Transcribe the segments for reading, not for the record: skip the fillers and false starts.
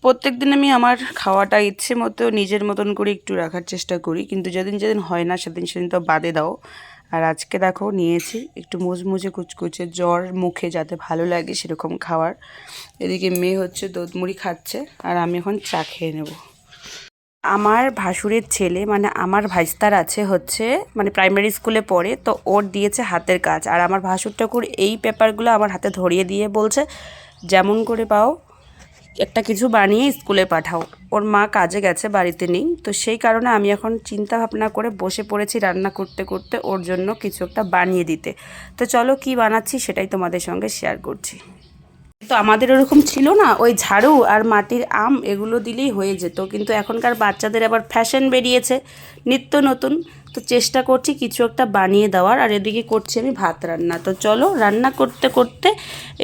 প্রত্যেকদিন আমি আমার খাওয়াটা ইচ্ছে মতো নিজের মতন করে একটু রাখার চেষ্টা করি, কিন্তু যেদিন যেদিন হয় না সেদিন সেদিন তো বাদে দাও। আর আজকে দেখো নিয়েছি একটু মুচমুচে কুচকুচে জ্বর মুখে যাতে ভালো লাগে সেরকম খাবার। এদিকে মেয়ে হচ্ছে দুধ মুড়ি খাচ্ছে আর আমি এখন চা খেয়ে নেব। আমার ভাসুরের ছেলে মানে আমার ভাইস্তার আছে হচ্ছে মানে প্রাইমারি স্কুলে পড়ে, তো ওর দিয়েছে হাতের কাজ। আর আমার ভাসুর ঠাকুর এই পেপারগুলো আমার হাতে ধরিয়ে দিয়ে বলছে যেমন করে পাও একটা কিছু বানিয়ে স্কুলে পাঠাও। ওর মা কাজে গেছে, বাড়িতে নেই, তো সেই কারণে আমি এখন চিন্তা ভাবনা করে বসে পড়েছি রান্না করতে করতে ওর জন্য কিছু একটা বানিয়ে দিতে। তো চলো কি বানাচ্ছি সেটাই তোমাদের সঙ্গে শেয়ার করছি। তো আমাদের ওরকম ছিল না, ওই ঝাড়ু আর মাটির আম এগুলো দিলেই হয়ে যেত, কিন্তু এখনকার বাচ্চাদের আবার ফ্যাশন বেরিয়েছে নিত্য নতুন। তো চেষ্টা করছি কিছু একটা বানিয়ে দেওয়ার, আর এদিকে করছি আমি ভাত রান্না। তো চলো রান্না করতে করতে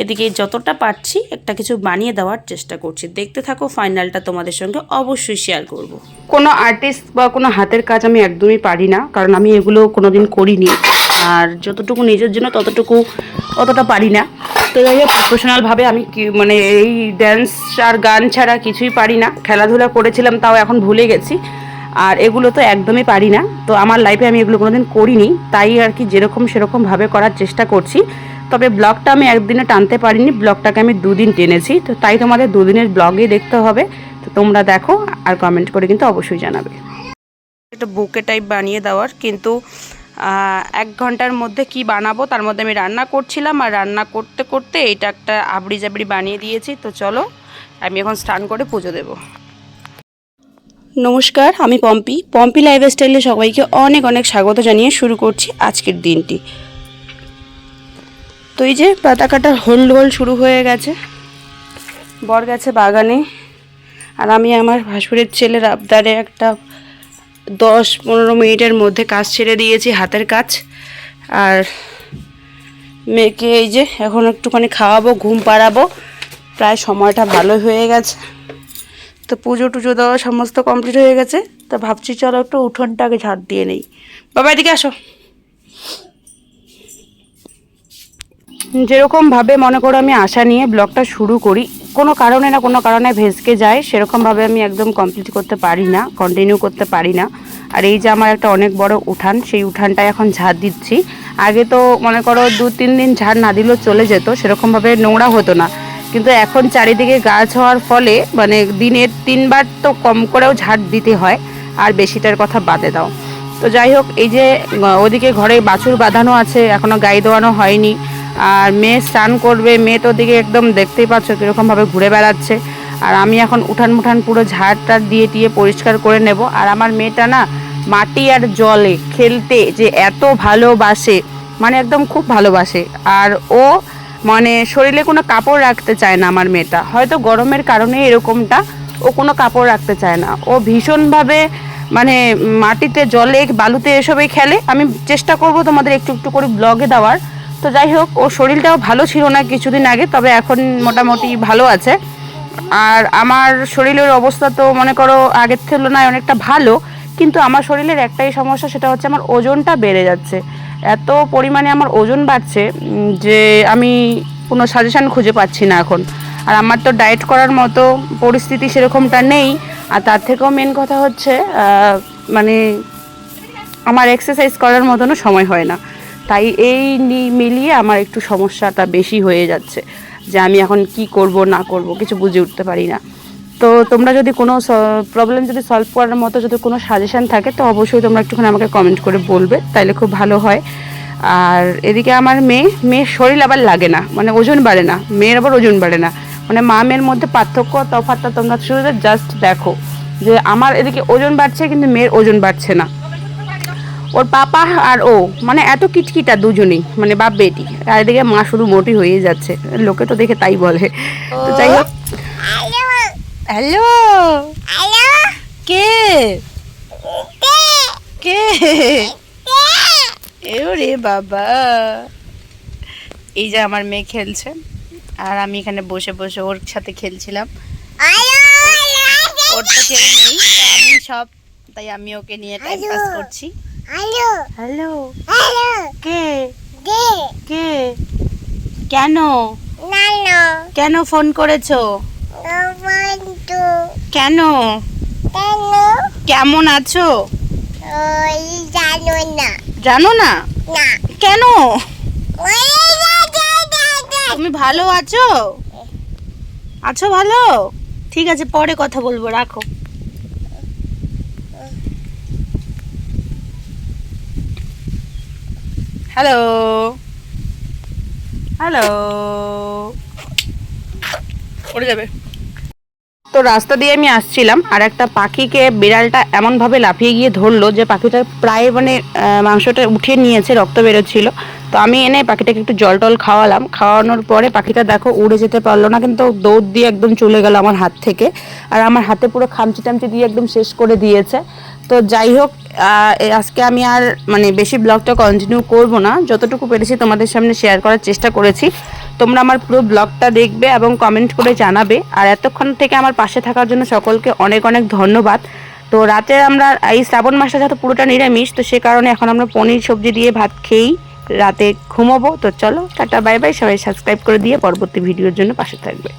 এদিকে যতটা পারছি একটা কিছু বানিয়ে দেওয়ার চেষ্টা করছি, দেখতে থাকো। ফাইনালটা তোমাদের সঙ্গে অবশ্যই শেয়ার করব। কোনো আর্টিস্ট বা কোনো হাতের কাজ আমি একদমই পারি না, কারণ আমি এগুলো কোনোদিন করিনি। আর যতটুকু নিজের জন্য ততটুকু অতটা পারি না। তো যাই হোক, প্রফেশনালভাবে আমি মানে এই ড্যান্স আর গান ছাড়া কিছুই পারি না। খেলাধুলা করেছিলাম তাও এখন ভুলে গেছি, আর এগুলো তো একদমই পারি না। তো আমার লাইফে আমি এগুলো কোনোদিন করিনি, তাই আর কি যেরকম সেরকমভাবে করার চেষ্টা করছি। তবে ব্লগটা আমি একদিনে টানতে পারিনি, ব্লগটাকে আমি 2 দিন টেনেছি। তো তাই তোমাদের 2 দিনের ব্লগই দেখতে হবে। তো তোমরা দেখো আর কমেন্ট করে কিন্তু অবশ্যই জানাবে। একটা বুকে টাইপ বানিয়ে দেওয়ার, কিন্তু 1 ঘন্টার মধ্যে কি বানাবো তার মধ্যে আমি রান্না করছিলাম, আর রান্না করতে করতে এইটা একটা আবড়ি জাবড়ি বানিয়ে দিয়েছি। তো চলো আমি এখন স্নান করে পুজো দেব। নমস্কার, আমি পম্পি লাইফস্টাইলে সবাইকে অনেক অনেক স্বাগত জানিয়ে শুরু করছি আজকের দিনটি। তো এই যে পাতা কাটা হোল শুরু হয়ে গেছে, বর গেছে বাগানে, আর আমি আমার ভাসুরের ছেলের আবদারে একটা 10-15 মিনিটের মধ্যে কাজ ছেড়ে দিয়েছি, হাতের কাজ। আর মেয়েকে এই যে এখন একটুখানি খাওয়াবো, ঘুম পাড়াবো। প্রায় সময়টা ভালো হয়ে গেছে, তো পুজো টুজো দেওয়া সমস্ত কমপ্লিট হয়ে গেছে। তো ভাবছি চলো একটু উঠোনটাকে ঝাড় দিয়ে নেই। বাবা এদিকে আসো। যেরকমভাবে মনে করো আমি আশা নিয়ে ব্লগটা শুরু করি, কোনো কারণে না কোনো কারণে ভেস্কে যায়, সেরকমভাবে আমি একদম কমপ্লিট করতে পারি না, কন্টিনিউ করতে পারি না। আর এই যে আমার একটা অনেক বড় উঠান, সেই উঠানটায় এখন ঝাড় দিচ্ছি। আগে তো মনে করো 2-3 দিন ঝাড় না দিলেও চলে যেত, সেরকমভাবে নোংরা হতো না। কিন্তু এখন চারিদিকে গাছ হওয়ার ফলে মানে দিনের 3 বার তো কম করেও ঝাড় দিতে হয়, আর বেশিটার কথা বাদে দাও। তো যাই হোক, এই যে ওদিকে ঘরে বাছুর বাঁধানো আছে, এখনও গাই দোয়ানো হয়নি। আর মেয়ে স্নান করবে, মেয়ে তো ওদিকে একদম দেখতেই পাচ্ছ কীরকমভাবে ঘুরে বেড়াচ্ছে। আর আমি এখন উঠান পুরো ঝাড় দিয়ে টিয়ে পরিষ্কার করে নেব। আর আমার মেয়েটা না মাটি আর জলে খেলতে যে এত ভালোবাসে, মানে একদম খুব ভালোবাসে। আর ও মানে শরীরে কোনো কাপড় রাখতে চায় না আমার মেয়েটা, হয়তো গরমের কারণে এরকমটা, ও কোনো কাপড় রাখতে চায় না। ও ভীষণভাবে মানে মাটিতে জলে বালুতে এসবেই খেলে। আমি চেষ্টা করব তোমাদের একটু একটু করে ব্লগে দেওয়ার। তো যাই হোক, ওর শরীরটাও ভালো ছিল না কিছুদিন আগে, তবে এখন মোটামুটি ভালো আছে। আর আমার শরীরের অবস্থা তো মনে করো আগের তুলনায় অনেকটা ভালো, কিন্তু আমার শরীরের একটাই সমস্যা, সেটা হচ্ছে আমার ওজনটা বেড়ে যাচ্ছে। এত পরিমাণে আমার ওজন বাড়ছে যে আমি কোনো সাজেশান খুঁজে পাচ্ছি না এখন। আর আমার তো ডায়েট করার মতো পরিস্থিতি সেরকমটা নেই। আর তার থেকেও মেন কথা হচ্ছে মানে আমার এক্সারসাইজ করার মতনও সময় হয় না। তাই এই মিলিয়ে আমার একটু সমস্যাটা বেশি হয়ে যাচ্ছে, যে আমি এখন কি করব না করব কিছু বুঝে উঠতে পারি না। তো তোমরা যদি কোনো প্রবলেম যদি সলভ করার মতো যদি কোনো সাজেশান থাকে, তো অবশ্যই তোমরা একটুখানি আমাকে কমেন্ট করে বলবে, তাইলে খুব ভালো হয়। আর এদিকে আমার মেয়ের শরীর আবার লাগে না, মানে ওজন বাড়ে না, মেয়ের আবার ওজন বাড়ে না। মানে মা মেয়ের মধ্যে পার্থক্য তফাৎটা তোমরা শুধু জাস্ট দেখো, যে আমার এদিকে ওজন বাড়ছে কিন্তু মেয়ের ওজন বাড়ছে না। ওর পাপা আর ও মানে এত কিটকিটা দুজনেই, মানে বাপ বেটি। আর এদিকে মা শুধু মোটি হয়ে যাচ্ছে, লোকে তো দেখে তাই বলে। তো যাই হোক, হ্যালো কে কে রে বাবা। এই যে আমার মেয়ে খেলছে, আর আমি এখানে বসে বসে ওর সাথে খেলছিলাম। ওর তো কেউ নেই, আমি সব, তাই আমি ওকে নিয়ে টাইম পাস করছি। হ্যালো কে কে কেন কেন ফোন করেছো? কেন? কেমন আছো? জানো না? কেন? তুমি ভালো আছো? আছো ভালো? ঠিক আছে, পরে কথা বলবো, রাখো। হ্যালো হ্যালো, পড়ে যাবে। তো রাস্তা দিয়ে আমি আসছিলাম, আর একটা পাখিকে বিড়ালটা এমনভাবে লাফিয়ে গিয়ে ধরলো যে পাখিটা প্রায় মানে মাংসটা উঠিয়ে নিয়েছে, রক্ত বেরোচ্ছিল। তো আমি এনে পাখিটাকে একটু জল টল খাওয়ালাম, খাওয়ানোর পরে পাখিটা দেখো উড়ে যেতে পারলো না, কিন্তু দৌড় দিয়ে একদম চলে গেল আমার হাত থেকে, আর আমার হাতে পুরো খামচি টামচি দিয়ে একদম শেষ করে দিয়েছে। তো যাই হোক, আজকে আমি আর মানে বেশি ব্লগটা কন্টিনিউ করব না, যতটুকু পেরেছি তোমাদের সামনে শেয়ার করার চেষ্টা করেছি। তোমরা আমার পুরো ব্লগটা দেখবে এবং কমেন্ট করে জানাবে, আর এতক্ষণ থেকে আমার পাশে থাকার জন্য সকলকে অনেক অনেক ধন্যবাদ। তো রাতে আমরা এই শ্রাবণ মাসটা যেহেতু পুরোটা নিরামিষ, তো সে কারণে এখন আমরা পনির সবজি দিয়ে ভাত খেয়েই রাতে ঘুমাবো। তো চলো টাটা বাই বাই, সবাই সাবস্ক্রাইব করে দিয়ে পরবর্তী ভিডিওর জন্য পাশে থাকবে।